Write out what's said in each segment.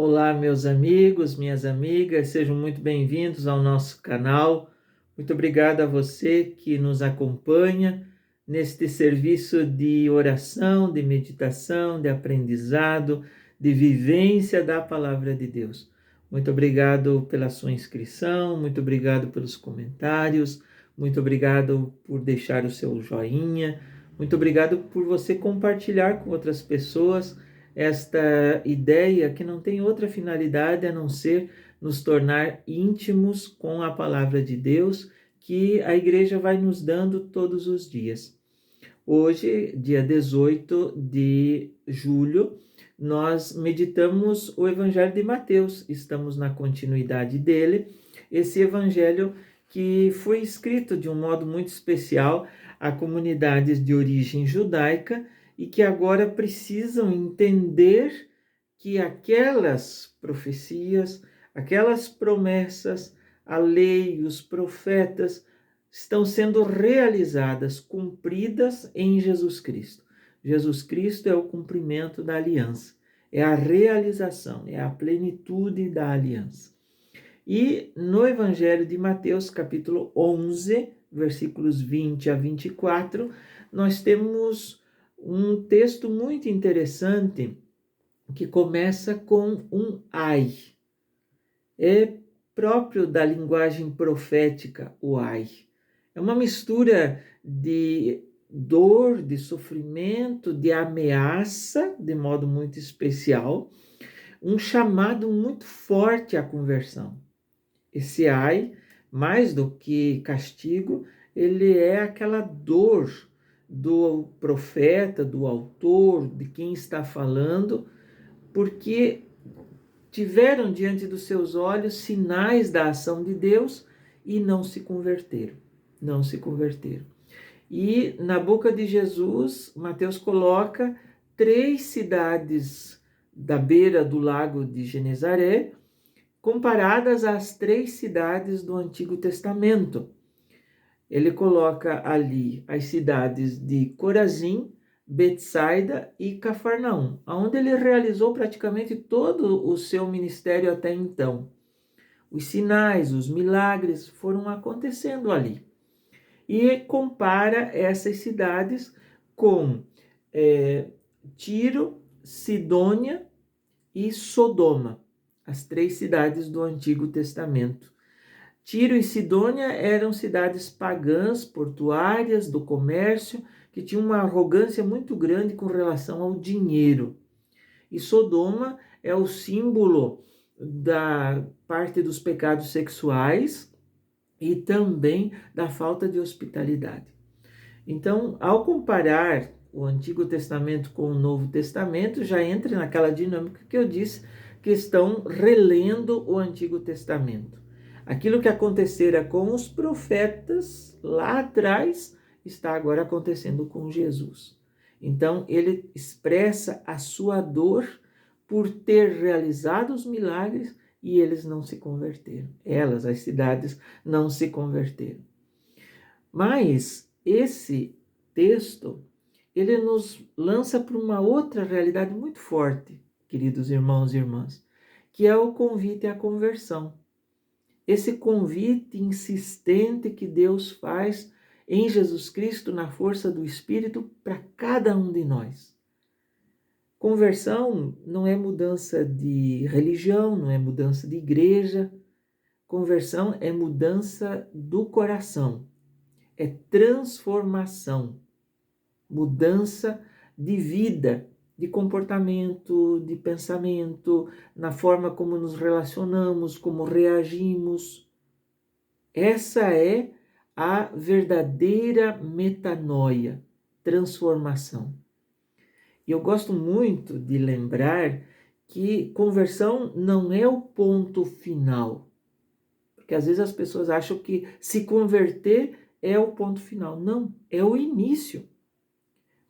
Olá, meus amigos, minhas amigas, sejam muito bem-vindos ao nosso canal. Muito obrigado a você que nos acompanha neste serviço de oração, de meditação, de aprendizado, de vivência da Palavra de Deus. Muito obrigado pela sua inscrição, muito obrigado pelos comentários, muito obrigado por deixar o seu joinha, muito obrigado por você compartilhar com outras pessoas esta ideia que não tem outra finalidade a não ser nos tornar íntimos com a palavra de Deus que a igreja vai nos dando todos os dias. Hoje, dia 18 de julho, nós meditamos o Evangelho de Mateus, estamos na continuidade dele, esse Evangelho que foi escrito de um modo muito especial a comunidades de origem judaica e que agora precisam entender que aquelas profecias, aquelas promessas, a lei, os profetas, estão sendo realizadas, cumpridas em Jesus Cristo. Jesus Cristo é o cumprimento da aliança, é a realização, é a plenitude da aliança. E no Evangelho de Mateus, capítulo 11, versículos 20 a 24, nós temos um texto muito interessante que começa com um ai. É próprio da linguagem profética o ai. É uma mistura de dor, de sofrimento, de ameaça, de modo muito especial, um chamado muito forte à conversão. Esse ai, mais do que castigo, ele é aquela dor do profeta, do autor, de quem está falando, porque tiveram diante dos seus olhos sinais da ação de Deus e não se converteram. Não se converteram. E na boca de Jesus, Mateus coloca 3 cidades da beira do lago de Genezaré, comparadas às 3 cidades do Antigo Testamento. Ele coloca ali as cidades de Corazim, Betsaida e Cafarnaum, onde ele realizou praticamente todo o seu ministério até então. Os sinais, os milagres foram acontecendo ali. E compara essas cidades com Tiro, Sidônia e Sodoma, as 3 cidades do Antigo Testamento. Tiro e Sidônia eram cidades pagãs, portuárias, do comércio, que tinham uma arrogância muito grande com relação ao dinheiro. E Sodoma é o símbolo da parte dos pecados sexuais e também da falta de hospitalidade. Então, ao comparar o Antigo Testamento com o Novo Testamento, já entra naquela dinâmica que eu disse, que estão relendo o Antigo Testamento. Aquilo que acontecera com os profetas lá atrás está agora acontecendo com Jesus. Então, ele expressa a sua dor por ter realizado os milagres e eles não se converteram. Elas, as cidades, não se converteram. Mas esse texto, ele nos lança para uma outra realidade muito forte, queridos irmãos e irmãs, que é o convite à conversão. Esse convite insistente que Deus faz em Jesus Cristo, na força do Espírito, para cada um de nós. Conversão não é mudança de religião, não é mudança de igreja. Conversão é mudança do coração, é transformação, mudança de vida, de comportamento, de pensamento, na forma como nos relacionamos, como reagimos. Essa é a verdadeira metanoia, transformação. E eu gosto muito de lembrar que conversão não é o ponto final, porque às vezes as pessoas acham que se converter é o ponto final. Não, é o início.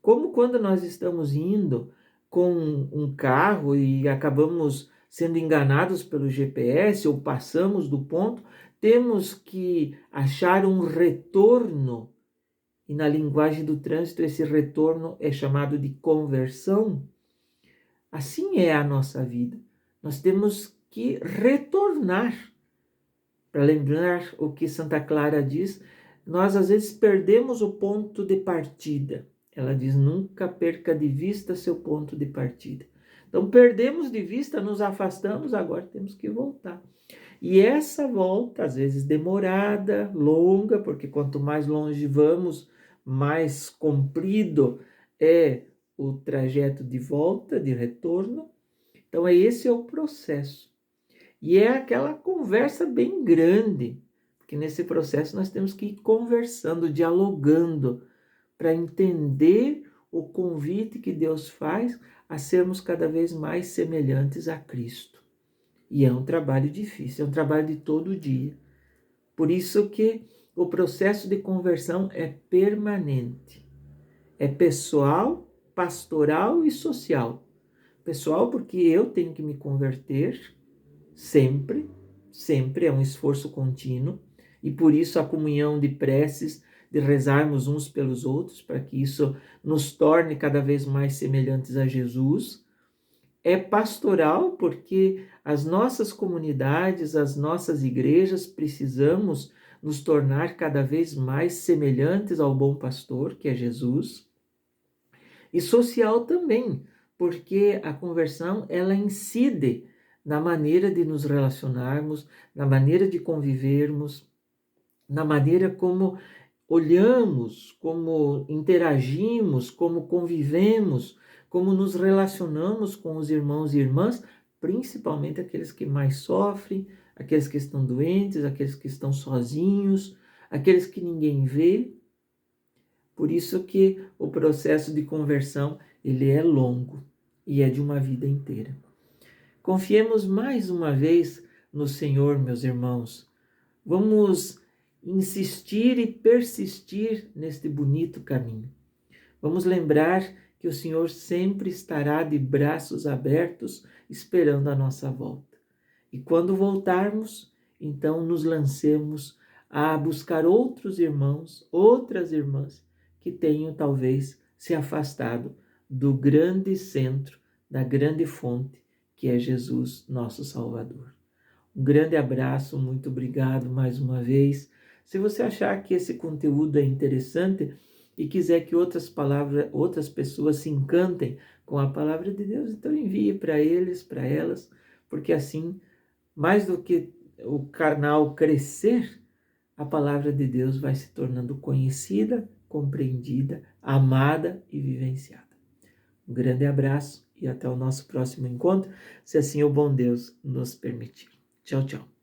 Como quando nós estamos indo com um carro e acabamos sendo enganados pelo GPS ou passamos do ponto, temos que achar um retorno. E na linguagem do trânsito, esse retorno é chamado de conversão. Assim é a nossa vida. Nós temos que retornar. Para lembrar o que Santa Clara diz, nós às vezes perdemos o ponto de partida. Ela diz, nunca perca de vista seu ponto de partida. Então, perdemos de vista, nos afastamos, agora temos que voltar. E essa volta, às vezes demorada, longa, porque quanto mais longe vamos, mais comprido é o trajeto de volta, de retorno. Então, esse é o processo. E é aquela conversa bem grande, porque nesse processo nós temos que ir conversando, dialogando, para entender o convite que Deus faz a sermos cada vez mais semelhantes a Cristo. E é um trabalho difícil, é um trabalho de todo dia. Por isso que o processo de conversão é permanente. É pessoal, pastoral e social. Pessoal, porque eu tenho que me converter sempre, sempre é um esforço contínuo, e por isso a comunhão de preces, de rezarmos uns pelos outros, para que isso nos torne cada vez mais semelhantes a Jesus. É pastoral, porque as nossas comunidades, as nossas igrejas, precisamos nos tornar cada vez mais semelhantes ao bom pastor, que é Jesus. E social também, porque a conversão, ela incide na maneira de nos relacionarmos, na maneira de convivermos, na maneira como olhamos, como interagimos, como convivemos, como nos relacionamos com os irmãos e irmãs, principalmente aqueles que mais sofrem, aqueles que estão doentes, aqueles que estão sozinhos, aqueles que ninguém vê. Por isso que o processo de conversão, ele é longo e é de uma vida inteira. Confiemos mais uma vez no Senhor, meus irmãos. Vamos insistir e persistir neste bonito caminho. Vamos lembrar que o Senhor sempre estará de braços abertos esperando a nossa volta. E quando voltarmos, então nos lancemos a buscar outros irmãos, outras irmãs que tenham talvez se afastado do grande centro, da grande fonte, que é Jesus, nosso Salvador. Um grande abraço, muito obrigado mais uma vez. Se você achar que esse conteúdo é interessante e quiser que outras pessoas se encantem com a palavra de Deus, então envie para eles, para elas, porque assim, mais do que o canal crescer, a palavra de Deus vai se tornando conhecida, compreendida, amada e vivenciada. Um grande abraço e até o nosso próximo encontro, se assim o bom Deus nos permitir. Tchau, tchau.